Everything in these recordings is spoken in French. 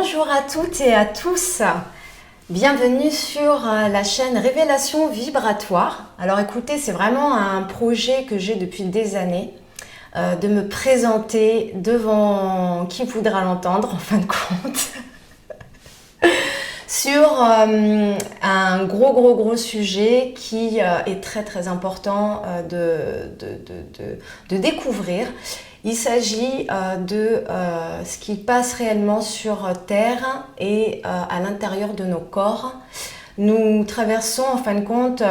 Bonjour à toutes et à tous, bienvenue sur la chaîne Révélation Vibratoire. Alors écoutez, c'est vraiment un projet que j'ai depuis des années, de me présenter devant qui voudra l'entendre en fin de compte, sur un gros sujet qui est très important de découvrir. Il s'agit de ce qui passe réellement sur Terre et à l'intérieur de nos corps. Nous traversons en fin de compte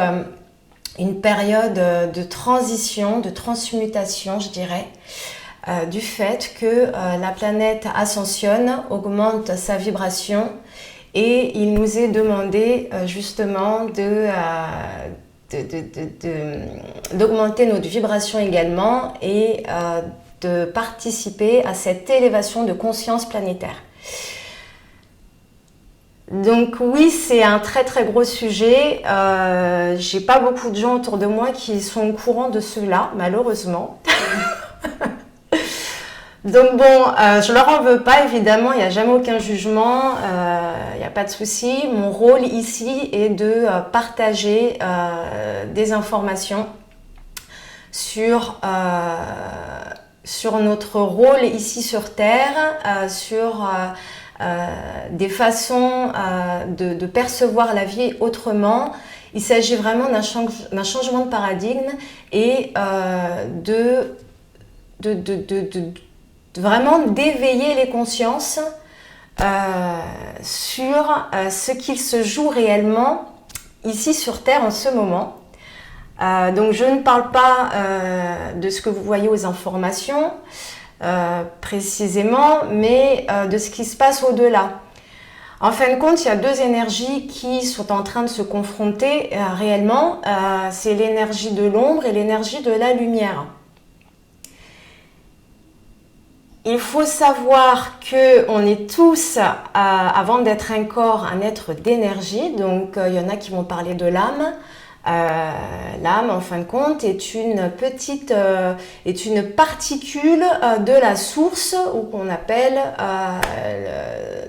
une période de transition, de transmutation, je dirais, du fait que la planète ascensionne, augmente sa vibration et il nous est demandé justement d'augmenter notre vibration également et de participer à cette élévation de conscience planétaire. Donc oui, c'est un très gros sujet. J'ai pas beaucoup de gens autour de moi qui sont au courant de cela, malheureusement. Donc bon, je leur en veux pas, évidemment, il n'y a jamais aucun jugement, il n'y a pas de souci. Mon rôle ici est de partager des informations sur notre rôle ici sur Terre, sur des façons de percevoir la vie autrement. Il s'agit vraiment d'un changement de paradigme et vraiment d'éveiller les consciences sur ce qu'il se joue réellement ici sur Terre en ce moment. Donc je ne parle pas de ce que vous voyez aux informations précisément, mais de ce qui se passe au-delà. En fin de compte, il y a deux énergies qui sont en train de se confronter réellement. C'est l'énergie de l'ombre et l'énergie de la lumière. Il faut savoir qu'on est tous, avant d'être un corps, un être d'énergie. Donc il y en a qui vont parler de l'âme. L'âme, en fin de compte, est une particule de la source, ou qu'on appelle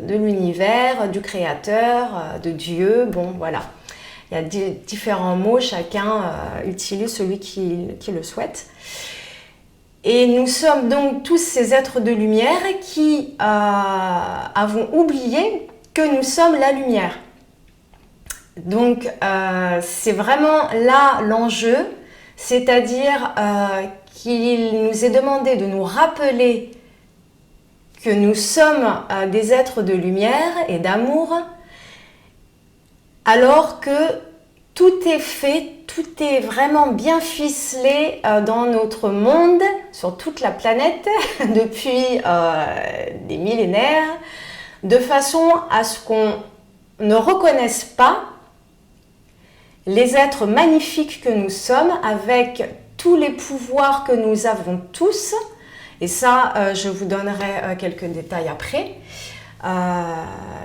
de l'univers, du créateur, de Dieu. Bon, voilà. Il y a différents mots, chacun utilise celui qui le souhaite. Et nous sommes donc tous ces êtres de lumière qui avons oublié que nous sommes la lumière. Donc, c'est vraiment là l'enjeu, c'est-à-dire qu'il nous est demandé de nous rappeler que nous sommes des êtres de lumière et d'amour, alors que tout est fait, tout est vraiment bien ficelé dans notre monde, sur toute la planète, depuis des millénaires, de façon à ce qu'on ne reconnaisse pas les êtres magnifiques que nous sommes, avec tous les pouvoirs que nous avons tous. Et ça, je vous donnerai quelques détails après.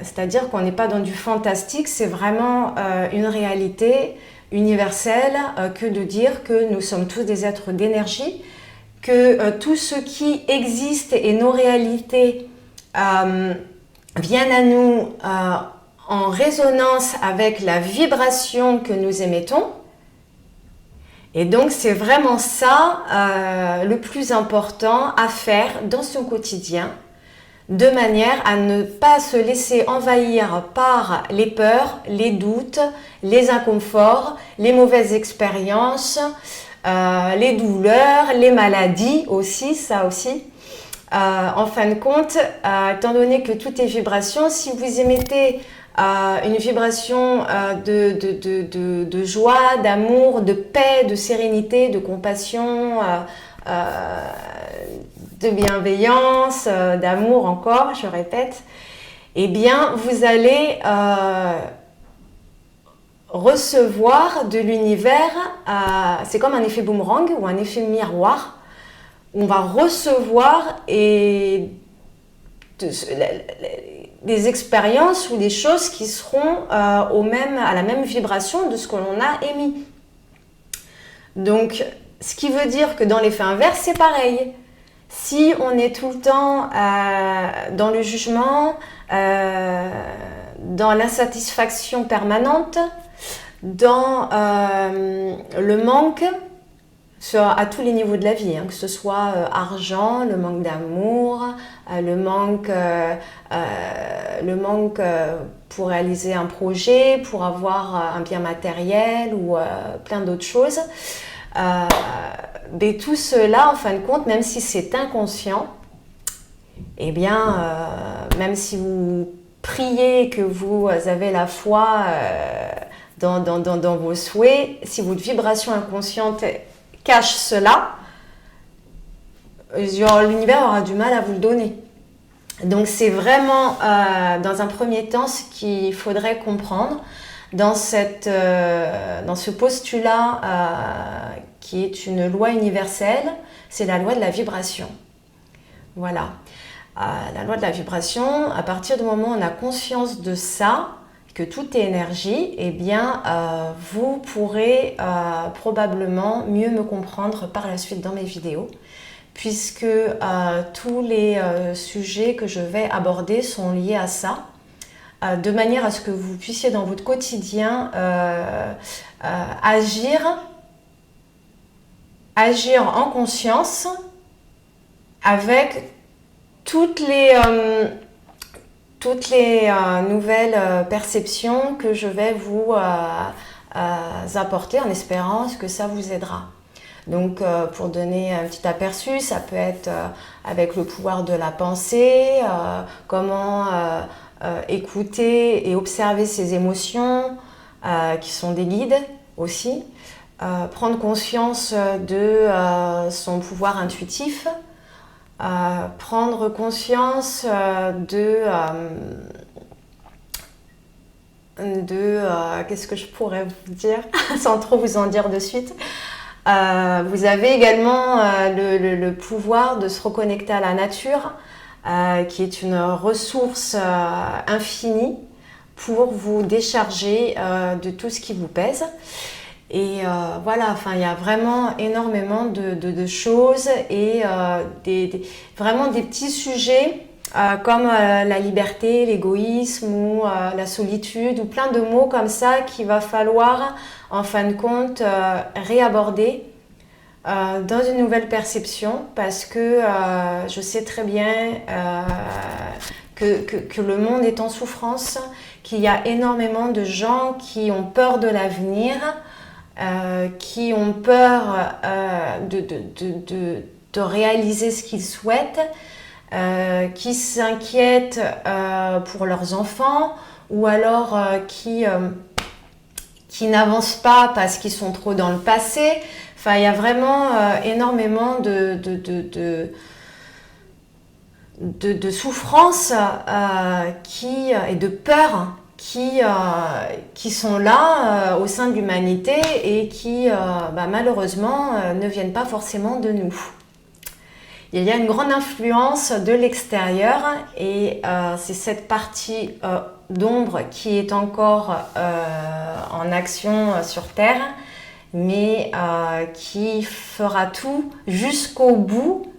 C'est-à-dire qu'on n'est pas dans du fantastique, c'est vraiment une réalité universelle que de dire que nous sommes tous des êtres d'énergie, que tout ce qui existe et nos réalités viennent à nous en résonance avec la vibration que nous émettons. Et donc c'est vraiment ça le plus important à faire dans son quotidien, de manière à ne pas se laisser envahir par les peurs, les doutes, les inconforts, les mauvaises expériences, les douleurs, les maladies aussi, ça aussi. En fin de compte, étant donné que tout est vibration, si vous émettez une vibration de joie, d'amour, de paix, de sérénité, de compassion, de bienveillance, d'amour encore, je répète, eh bien vous allez recevoir de l'univers, c'est comme un effet boomerang ou un effet miroir, où on va recevoir des expériences ou des choses qui seront à la même vibration de ce que l'on a émis. Donc, ce qui veut dire que dans l'effet inverse, c'est pareil. Si on est tout le temps dans le jugement, dans l'insatisfaction permanente, dans le manque à tous les niveaux de la vie, hein, que ce soit argent, le manque d'amour, le manque pour réaliser un projet, pour avoir un bien matériel ou plein d'autres choses. Mais tout cela, en fin de compte, même si c'est inconscient, eh bien, même si vous priez, que vous avez la foi dans vos souhaits, si votre vibration inconsciente cache cela, l'univers aura du mal à vous le donner. Donc c'est vraiment, dans un premier temps, ce qu'il faudrait comprendre dans ce postulat qui est une loi universelle, c'est la loi de la vibration. Voilà. La loi de la vibration, à partir du moment où on a conscience de ça, que tout est énergie, eh bien, vous pourrez probablement mieux me comprendre par la suite dans mes vidéos, puisque tous les sujets que je vais aborder sont liés à ça, de manière à ce que vous puissiez dans votre quotidien agir en conscience avec toutes les nouvelles perceptions que je vais vous apporter, en espérant que ça vous aidera. Donc, pour donner un petit aperçu, ça peut être avec le pouvoir de la pensée, comment écouter et observer ses émotions, qui sont des guides aussi, prendre conscience de son pouvoir intuitif, prendre conscience qu'est-ce que je pourrais vous dire sans trop vous en dire de suite. Vous avez également le pouvoir de se reconnecter à la nature, qui est une ressource infinie pour vous décharger de tout ce qui vous pèse. Et voilà, enfin, il y a vraiment énormément de choses et vraiment des petits sujets comme la liberté, l'égoïsme ou la solitude ou plein de mots comme ça qu'il va falloir en fin de compte réaborder dans une nouvelle perception, parce que je sais très bien que le monde est en souffrance, qu'il y a énormément de gens qui ont peur de l'avenir, qui ont peur de réaliser ce qu'ils souhaitent, qui s'inquiètent pour leurs enfants, ou alors qui n'avancent pas parce qu'ils sont trop dans le passé. Enfin, il y a vraiment énormément de souffrances et de peurs qui sont là au sein de l'humanité et qui malheureusement ne viennent pas forcément de nous. Il y a une grande influence de l'extérieur et c'est cette partie d'ombre qui est encore en action sur Terre, mais qui fera tout jusqu'au bout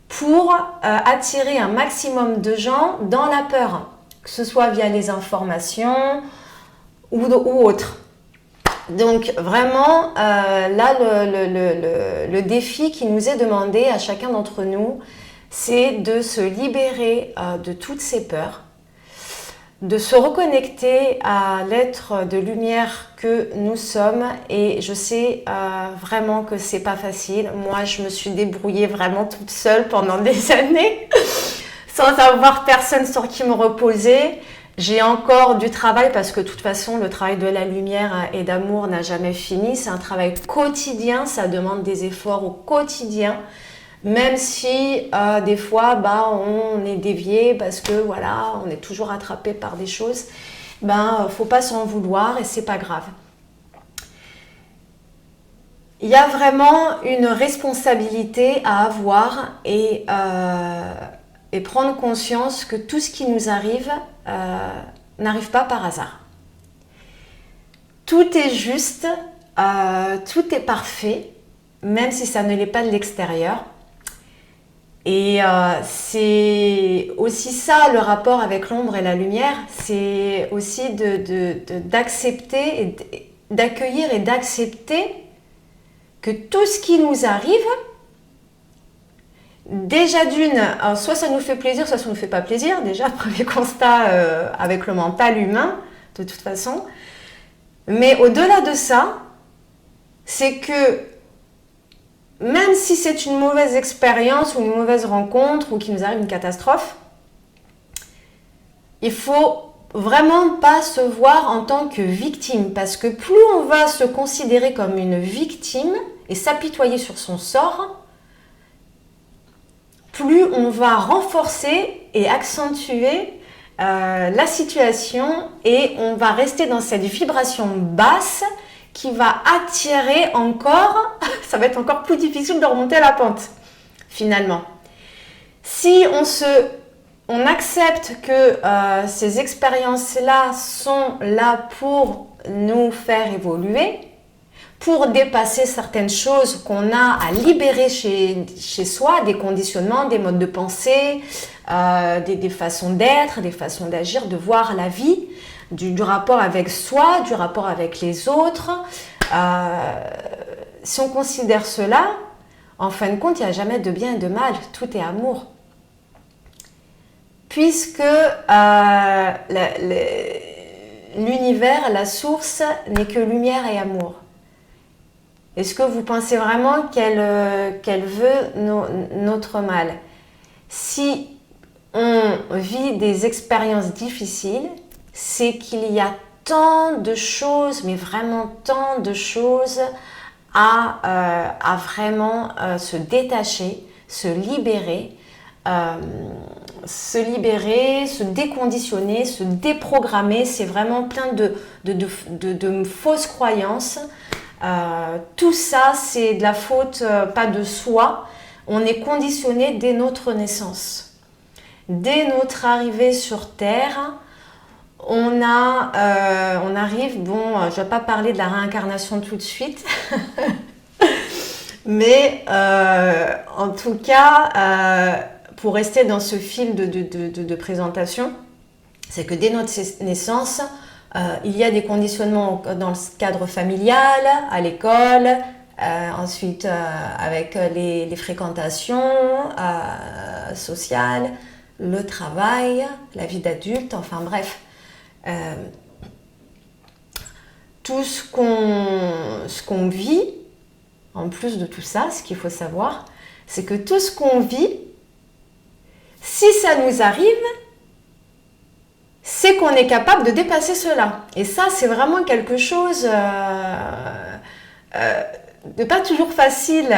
pour attirer un maximum de gens dans la peur, que ce soit via les informations ou autres. Donc vraiment, là, le défi qui nous est demandé à chacun d'entre nous, c'est de se libérer de toutes ces peurs, de se reconnecter à l'être de lumière que nous sommes. Et je sais vraiment que c'est pas facile. Moi, je me suis débrouillée vraiment toute seule pendant des années, sans avoir personne sur qui me reposer. J'ai encore du travail parce que de toute façon, le travail de la lumière et d'amour n'a jamais fini. C'est un travail quotidien, ça demande des efforts au quotidien. Même si des fois, on est dévié parce que voilà, on est toujours attrapé par des choses. Faut pas s'en vouloir et c'est pas grave. Il y a vraiment une responsabilité à avoir et prendre conscience que tout ce qui nous arrive n'arrive pas par hasard. Tout est juste, tout est parfait, même si ça ne l'est pas de l'extérieur. Et c'est aussi ça le rapport avec l'ombre et la lumière, c'est aussi d'accepter, d'accueillir et d'accepter que tout ce qui nous arrive, déjà d'une, soit ça nous fait plaisir, soit ça ne nous fait pas plaisir, déjà premier constat avec le mental humain, de toute façon. Mais au-delà de ça, c'est que même si c'est une mauvaise expérience ou une mauvaise rencontre ou qu'il nous arrive une catastrophe, il faut vraiment pas se voir en tant que victime, parce que plus on va se considérer comme une victime et s'apitoyer sur son sort, plus on va renforcer et accentuer la situation et on va rester dans cette vibration basse qui va attirer encore, ça va être encore plus difficile de remonter la pente, finalement. Si on accepte que ces expériences-là sont là pour nous faire évoluer, pour dépasser certaines choses qu'on a à libérer chez soi, des conditionnements, des modes de pensée, des façons d'être, des façons d'agir, de voir la vie, du rapport avec soi, du rapport avec les autres. Si on considère cela, en fin de compte, il n'y a jamais de bien et de mal, tout est amour. Puisque l'univers, la source, n'est que lumière et amour. Est-ce que vous pensez vraiment qu'elle veut notre mal? Si on vit des expériences difficiles, c'est qu'il y a tant de choses, mais vraiment tant de choses à vraiment se détacher, se libérer, se déconditionner, se déprogrammer. C'est vraiment plein de fausses croyances. Tout ça, c'est de la faute, pas de soi. On est conditionné dès notre naissance. Dès notre arrivée sur Terre, on arrive, bon, je ne vais pas parler de la réincarnation tout de suite, mais en tout cas, pour rester dans ce fil de présentation, c'est que dès notre naissance, il y a des conditionnements dans le cadre familial, à l'école, ensuite avec les fréquentations sociales, le travail, la vie d'adulte, enfin bref. Tout ce qu'on vit, en plus de tout ça, ce qu'il faut savoir, c'est que tout ce qu'on vit, si ça nous arrive, c'est qu'on est capable de dépasser cela. Et ça, c'est vraiment quelque chose de pas toujours facile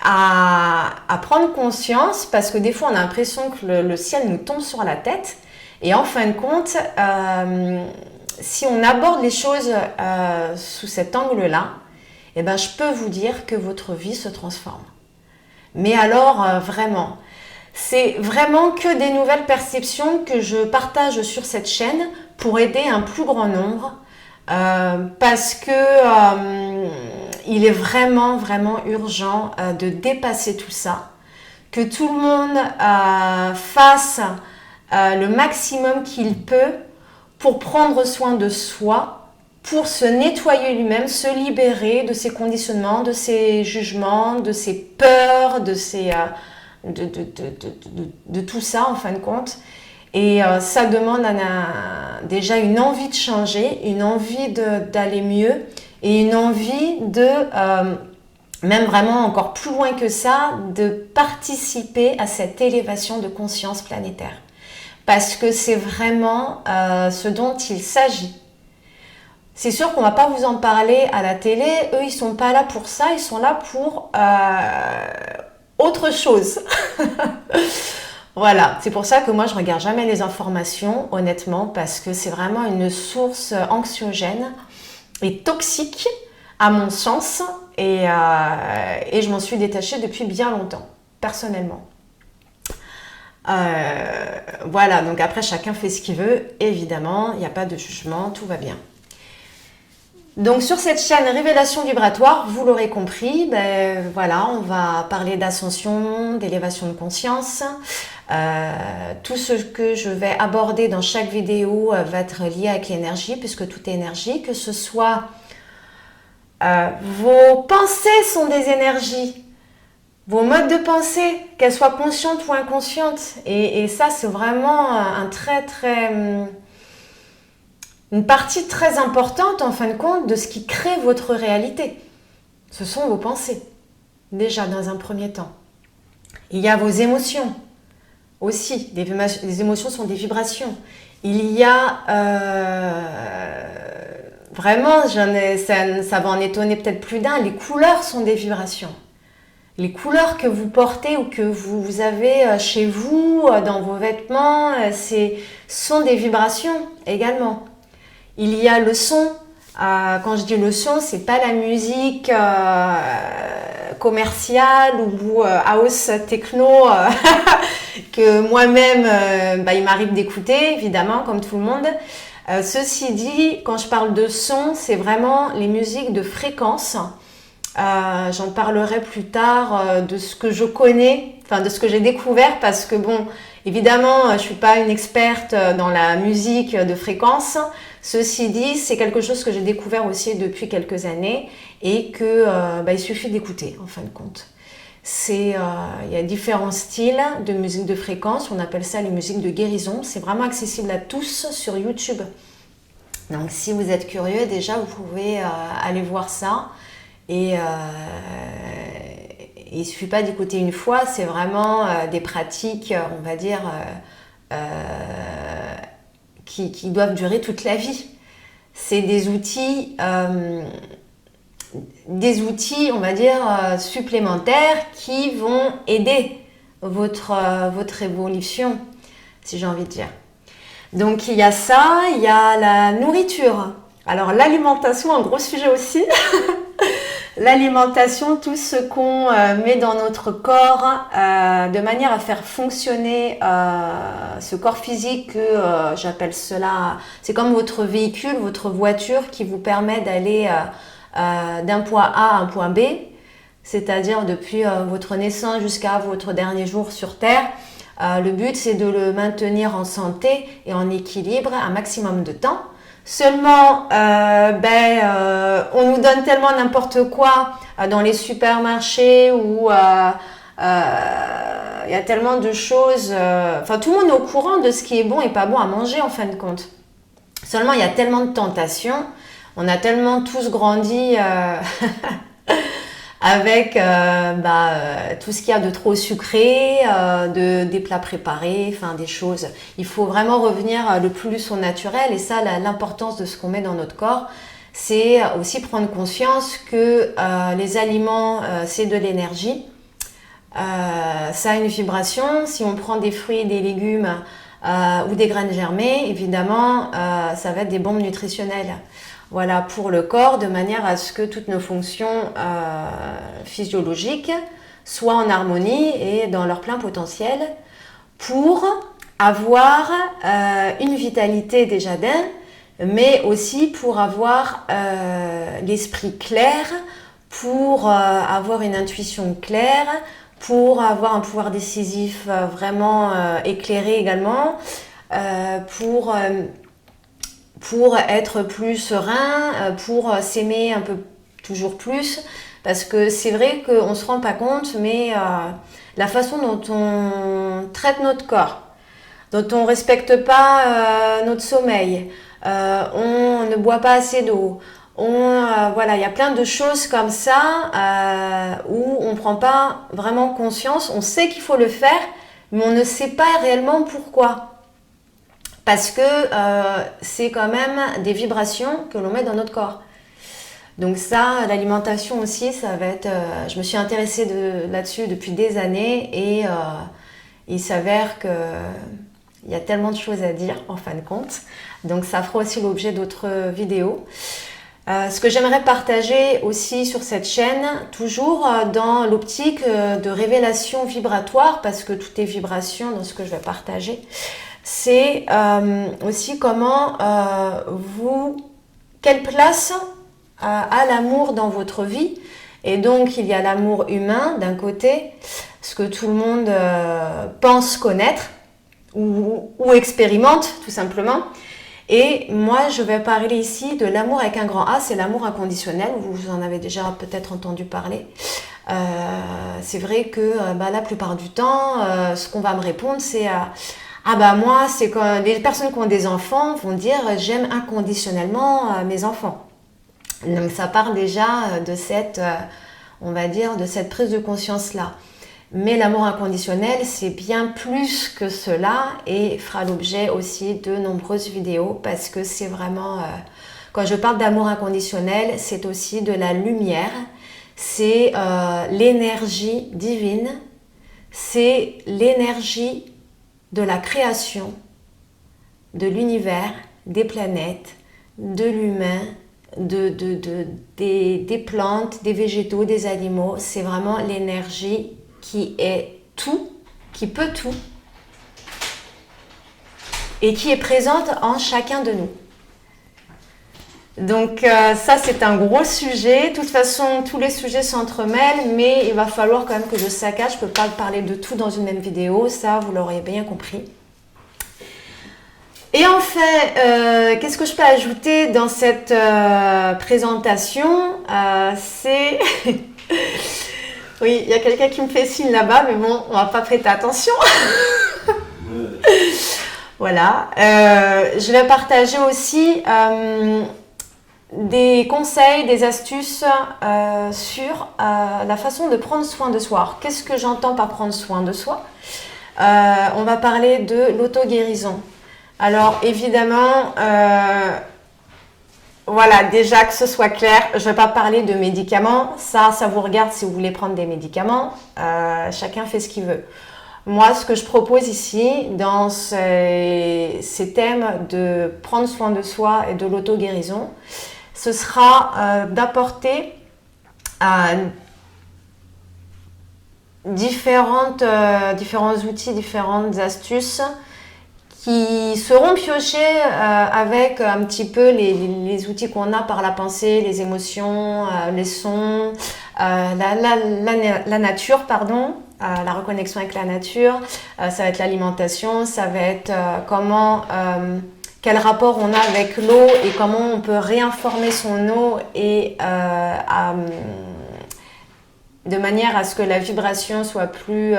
à prendre conscience, parce que des fois, on a l'impression que le ciel nous tombe sur la tête. Et en fin de compte, si on aborde les choses sous cet angle-là, eh ben, je peux vous dire que votre vie se transforme. Mais alors, vraiment, c'est vraiment que des nouvelles perceptions que je partage sur cette chaîne pour aider un plus grand nombre, parce que il est vraiment, vraiment urgent de dépasser tout ça, que tout le monde fasse le maximum qu'il peut pour prendre soin de soi, pour se nettoyer lui-même, se libérer de ses conditionnements, de ses jugements, de ses peurs, de tout ça en fin de compte. Et ça demande déjà une envie de changer, une envie d'aller mieux et une envie même vraiment encore plus loin que ça, de participer à cette élévation de conscience planétaire. Parce que c'est vraiment ce dont il s'agit. C'est sûr qu'on ne va pas vous en parler à la télé. Eux, ils ne sont pas là pour ça. Ils sont là pour autre chose. Voilà. C'est pour ça que moi, je ne regarde jamais les informations, honnêtement, parce que c'est vraiment une source anxiogène et toxique, à mon sens. Et je m'en suis détachée depuis bien longtemps, personnellement. Voilà, donc après chacun fait ce qu'il veut, évidemment, il n'y a pas de jugement, tout va bien. Donc sur cette chaîne Révélation vibratoire, vous l'aurez compris, ben, voilà, on va parler d'ascension, d'élévation de conscience. Tout ce que je vais aborder dans chaque vidéo va être lié avec l'énergie, puisque tout est énergie, que ce soit vos pensées sont des énergies, vos modes de pensée, qu'elles soient conscientes ou inconscientes. Et ça, c'est vraiment une partie très importante, en fin de compte, de ce qui crée votre réalité. Ce sont vos pensées, déjà dans un premier temps. Il y a vos émotions aussi. Les émotions sont des vibrations. Il y a vraiment, ça va en étonner peut-être plus d'un, les couleurs sont des vibrations. Les couleurs que vous portez ou que vous avez chez vous, dans vos vêtements, sont des vibrations également. Il y a le son. Quand je dis le son, c'est pas la musique commerciale ou house techno que moi-même, il m'arrive d'écouter, évidemment, comme tout le monde. Ceci dit, quand je parle de son, c'est vraiment les musiques de fréquence. J'en parlerai plus tard de ce que je connais, enfin de ce que j'ai découvert, parce que bon, évidemment, je suis pas une experte dans la musique de fréquence. Ceci dit, c'est quelque chose que j'ai découvert aussi depuis quelques années et que il suffit d'écouter en fin de compte. Il y a différents styles de musique de fréquence, on appelle ça les musiques de guérison. C'est vraiment accessible à tous sur YouTube. Donc si vous êtes curieux, déjà vous pouvez aller voir ça. Et il ne suffit pas d'écouter une fois, c'est vraiment des pratiques, on va dire, qui doivent durer toute la vie. C'est des outils, on va dire, supplémentaires qui vont aider votre évolution, si j'ai envie de dire. Donc il y a ça, il y a la nourriture. Alors l'alimentation, un gros sujet aussi. L'alimentation, tout ce qu'on met dans notre corps de manière à faire fonctionner ce corps physique que j'appelle cela, c'est comme votre véhicule, votre voiture qui vous permet d'aller d'un point A à un point B, c'est-à-dire depuis votre naissance jusqu'à votre dernier jour sur Terre. Le but, c'est de le maintenir en santé et en équilibre un maximum de temps. Seulement, on nous donne tellement n'importe quoi dans les supermarchés où il y a tellement de choses. Tout le monde est au courant de ce qui est bon et pas bon à manger en fin de compte. Seulement, il y a tellement de tentations. On a tellement tous grandi avec tout ce qu'il y a de trop sucré, des plats préparés, des choses. Il faut vraiment revenir le plus au naturel et ça, l'importance de ce qu'on met dans notre corps, c'est aussi prendre conscience que les aliments, c'est de l'énergie. Ça a une vibration. Si on prend des fruits et des légumes ou des graines germées, évidemment, ça va être des bombes nutritionnelles. Voilà, pour le corps, de manière à ce que toutes nos fonctions physiologiques soient en harmonie et dans leur plein potentiel pour avoir une vitalité déjà d'un, mais aussi pour avoir l'esprit clair, pour avoir une intuition claire, pour avoir un pouvoir décisif vraiment éclairé également, pour être plus serein, pour s'aimer un peu toujours plus, parce que c'est vrai qu'on ne se rend pas compte, mais la façon dont on traite notre corps, dont on ne respecte pas notre sommeil, on ne boit pas assez d'eau, il y a plein de choses comme ça où on ne prend pas vraiment conscience, on sait qu'il faut le faire, mais on ne sait pas réellement pourquoi. Parce que c'est quand même des vibrations que l'on met dans notre corps. Donc ça, l'alimentation aussi, ça va être... je me suis intéressée là-dessus depuis des années et il s'avère qu'il y a tellement de choses à dire en fin de compte. Donc ça fera aussi l'objet d'autres vidéos. Ce que j'aimerais partager aussi sur cette chaîne, toujours dans l'optique de révélation vibratoire, parce que tout est vibration dans ce que je vais partager, c'est aussi comment quelle place à l'amour dans votre vie. Et donc, il y a l'amour humain d'un côté, ce que tout le monde pense connaître ou expérimente tout simplement. Et moi, je vais parler ici de l'amour avec un grand A, c'est l'amour inconditionnel. Vous en avez déjà peut-être entendu parler. C'est vrai que la plupart du temps, ce qu'on va me répondre, c'est ah bah moi, c'est quand les personnes qui ont des enfants vont dire j'aime inconditionnellement mes enfants. Donc ça part déjà de cette, on va dire, de cette prise de conscience-là. Mais l'amour inconditionnel, c'est bien plus que cela et fera l'objet aussi de nombreuses vidéos parce que c'est vraiment, quand je parle d'amour inconditionnel, c'est aussi de la lumière, c'est l'énergie divine, c'est l'énergie de la création, de l'univers, des planètes, de l'humain, des plantes, des végétaux, des animaux. C'est vraiment l'énergie qui est tout, qui peut tout et qui est présente en chacun de nous. Donc ça, c'est un gros sujet. De toute façon, tous les sujets s'entremêlent, mais il va falloir quand même que je saccage. Je ne peux pas parler de tout dans une même vidéo, ça, vous l'aurez bien compris. Et en fait, qu'est-ce que je peux ajouter dans cette présentation c'est... Oui, il y a quelqu'un qui me fait signe là-bas, mais bon, on va pas prêter attention. Voilà. Je vais partager aussi des conseils, des astuces sur la façon de prendre soin de soi. Alors, qu'est-ce que j'entends par prendre soin de soi? On va parler de l'auto-guérison. Alors, évidemment... Voilà, déjà que ce soit clair, je ne vais pas parler de médicaments. Ça vous regarde si vous voulez prendre des médicaments. Chacun fait ce qu'il veut. Moi, ce que je propose ici, dans ces thèmes de prendre soin de soi et de l'auto-guérison, ce sera d'apporter différents outils, différentes astuces qui seront piochés avec un petit peu les outils qu'on a par la pensée, les émotions, les sons, la nature, pardon, la reconnexion avec la nature. Ça va être l'alimentation, ça va être quel rapport on a avec l'eau et comment on peut réinformer son eau et de manière à ce que la vibration soit plus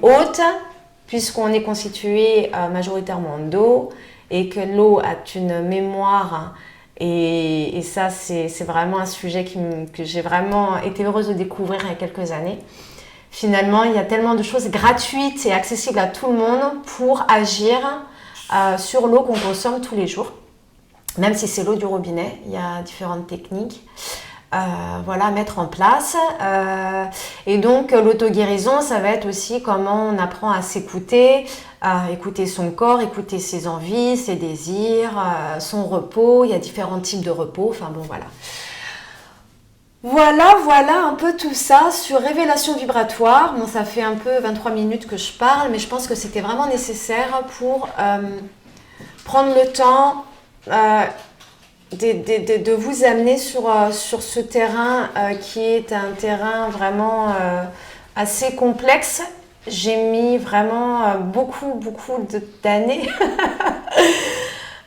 haute, puisqu'on est constitué majoritairement d'eau et que l'eau a une mémoire. Et ça, c'est vraiment un sujet que j'ai vraiment été heureuse de découvrir il y a quelques années. Finalement, il y a tellement de choses gratuites et accessibles à tout le monde pour agir sur l'eau qu'on consomme tous les jours. Même si c'est l'eau du robinet, il y a différentes techniques. Voilà, à mettre en place. Et donc, l'auto-guérison, ça va être aussi comment on apprend à s'écouter, écouter son corps, écouter ses envies, ses désirs, son repos. Il y a différents types de repos. Enfin bon, voilà. Voilà un peu tout ça sur révélation vibratoire. Bon, ça fait un peu 23 minutes que je parle, mais je pense que c'était vraiment nécessaire pour prendre le temps de vous amener sur ce terrain qui est un terrain vraiment assez complexe. J'ai mis vraiment beaucoup d'années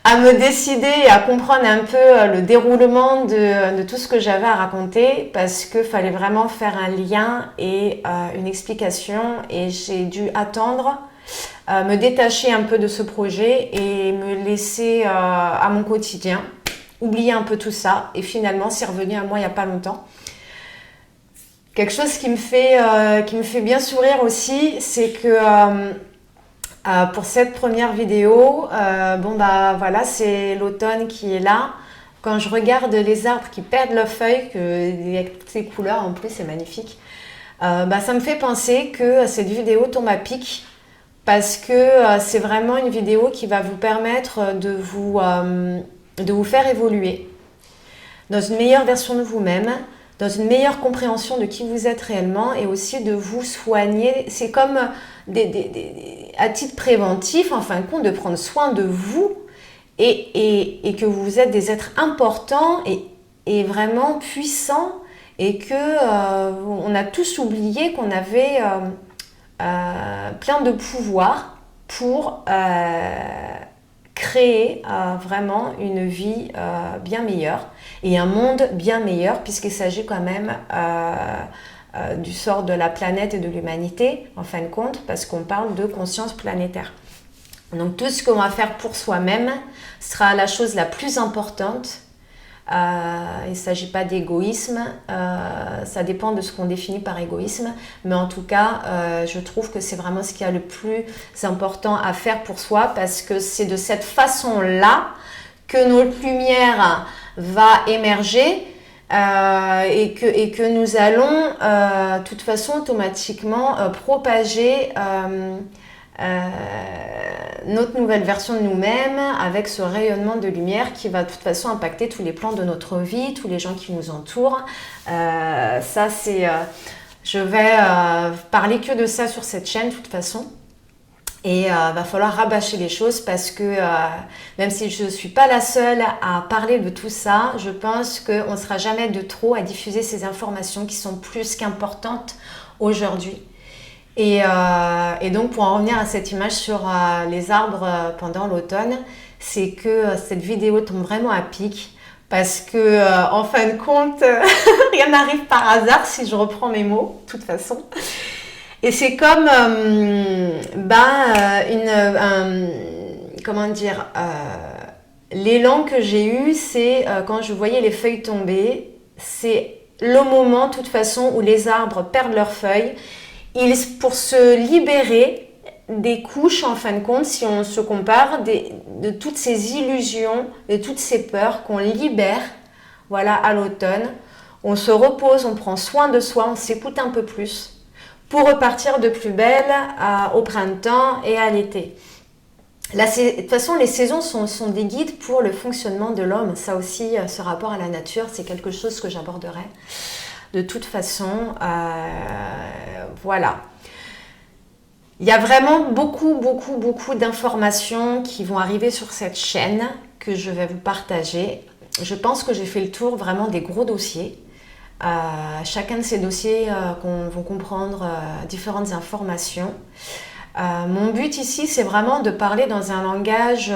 à me décider et à comprendre un peu le déroulement de tout ce que j'avais à raconter parce qu'il fallait vraiment faire un lien et une explication et j'ai dû attendre, me détacher un peu de ce projet et me laisser à mon quotidien. Oublier un peu tout ça et finalement c'est revenu à moi il n'y a pas longtemps. Quelque chose qui me fait bien sourire aussi, c'est que pour cette première vidéo, voilà, c'est l'automne qui est là. Quand je regarde les arbres qui perdent leurs feuilles, il y a toutes ces couleurs en plus, c'est magnifique. Ça me fait penser que cette vidéo tombe à pic parce que c'est vraiment une vidéo qui va vous permettre de vous faire évoluer dans une meilleure version de vous-même, dans une meilleure compréhension de qui vous êtes réellement et aussi de vous soigner. C'est comme à titre préventif, en fin de compte, de prendre soin de vous et que vous êtes des êtres importants et vraiment puissants et que on a tous oublié qu'on avait plein de pouvoir pour créer vraiment une vie bien meilleure et un monde bien meilleur puisqu'il s'agit quand même du sort de la planète et de l'humanité en fin de compte parce qu'on parle de conscience planétaire. Donc tout ce qu'on va faire pour soi-même sera la chose la plus importante. Il ne s'agit pas d'égoïsme, ça dépend de ce qu'on définit par égoïsme, mais en tout cas, je trouve que c'est vraiment ce qu'il y a le plus important à faire pour soi parce que c'est de cette façon-là que notre lumière va émerger et que nous allons, de toute façon, automatiquement propager notre nouvelle version de nous-mêmes avec ce rayonnement de lumière qui va de toute façon impacter tous les plans de notre vie, tous les gens qui nous entourent. Ça, c'est... je vais parler que de ça sur cette chaîne de toute façon. Et va falloir rabâcher les choses parce que même si je ne suis pas la seule à parler de tout ça, je pense qu'on ne sera jamais de trop à diffuser ces informations qui sont plus qu'importantes aujourd'hui. Et donc pour en revenir à cette image sur les arbres pendant l'automne, c'est que cette vidéo tombe vraiment à pic parce que en fin de compte, rien n'arrive par hasard si je reprends mes mots, de toute façon. Et c'est comme comment dire, l'élan que j'ai eu, c'est quand je voyais les feuilles tomber, c'est le moment de toute façon où les arbres perdent leurs feuilles. Pour se libérer des couches, en fin de compte, si on se compare, de toutes ces illusions, de toutes ces peurs qu'on libère, voilà, à l'automne. On se repose, on prend soin de soi, on s'écoute un peu plus pour repartir de plus belle au printemps et à l'été. De toute façon, les saisons sont des guides pour le fonctionnement de l'homme. Ça aussi, ce rapport à la nature, c'est quelque chose que j'aborderai. De toute façon, voilà. Il y a vraiment beaucoup d'informations qui vont arriver sur cette chaîne que je vais vous partager. Je pense que j'ai fait le tour vraiment des gros dossiers. Chacun de ces dossiers vont comprendre différentes informations. Mon but ici, c'est vraiment de parler dans un langage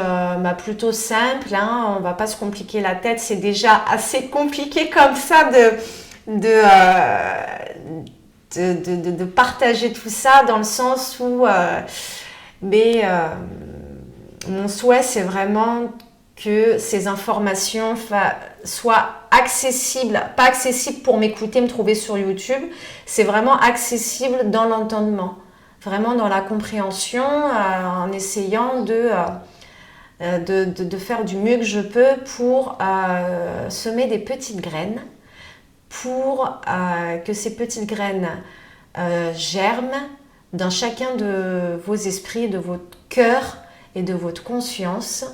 plutôt simple. Hein. On ne va pas se compliquer la tête. C'est déjà assez compliqué comme ça de partager tout ça dans le sens où mon souhait c'est vraiment que ces informations soient accessibles, pas accessibles pour m'écouter, me trouver sur YouTube, c'est vraiment accessible dans l'entendement, vraiment dans la compréhension, en essayant de faire du mieux que je peux pour semer des petites graines pour que ces petites graines germent dans chacun de vos esprits, de votre cœur et de votre conscience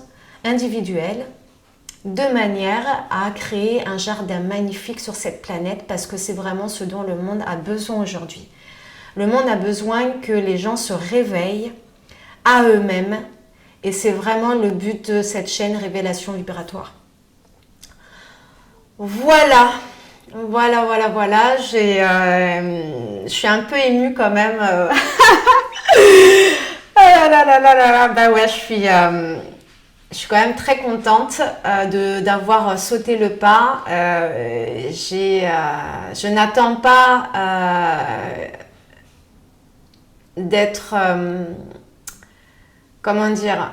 individuelle, de manière à créer un jardin magnifique sur cette planète parce que c'est vraiment ce dont le monde a besoin aujourd'hui. Le monde a besoin que les gens se réveillent à eux-mêmes et c'est vraiment le but de cette chaîne Révélation Vibratoire. Voilà. Je suis un peu émue quand même. Bah ouais, je suis quand même très contente d'avoir sauté le pas. Je n'attends pas d'être, comment dire,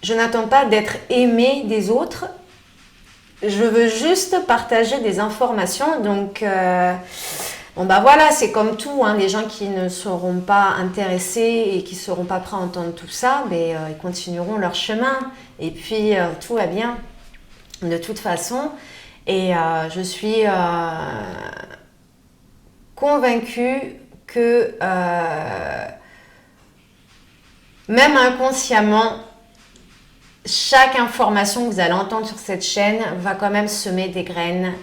je n'attends pas d'être aimée des autres. Je veux juste partager des informations, donc voilà, c'est comme tout, hein, les gens qui ne seront pas intéressés et qui ne seront pas prêts à entendre tout ça, ils continueront leur chemin et puis tout va bien de toute façon. Et je suis convaincue que même inconsciemment, chaque information que vous allez entendre sur cette chaîne va quand même semer des graines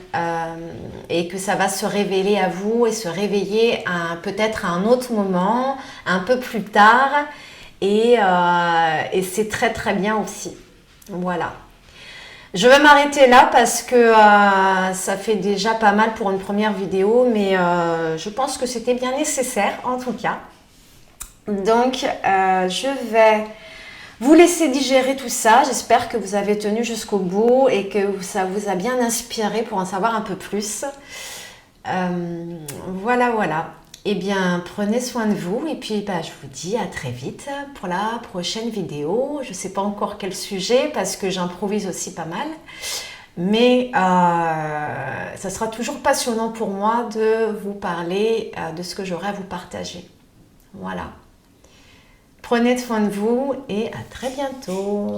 et que ça va se révéler à vous et se réveiller peut-être à un autre moment, un peu plus tard. et c'est très très bien aussi. Voilà. Je vais m'arrêter là parce que ça fait déjà pas mal pour une première vidéo, mais je pense que c'était bien nécessaire en tout cas. Donc, je vais vous laisser digérer tout ça. J'espère que vous avez tenu jusqu'au bout et que ça vous a bien inspiré pour en savoir un peu plus. Voilà, voilà. Eh bien, prenez soin de vous et puis je vous dis à très vite pour la prochaine vidéo. Je ne sais pas encore quel sujet parce que j'improvise aussi pas mal. Mais ça sera toujours passionnant pour moi de vous parler de ce que j'aurai à vous partager. Voilà. Prenez soin de vous et à très bientôt.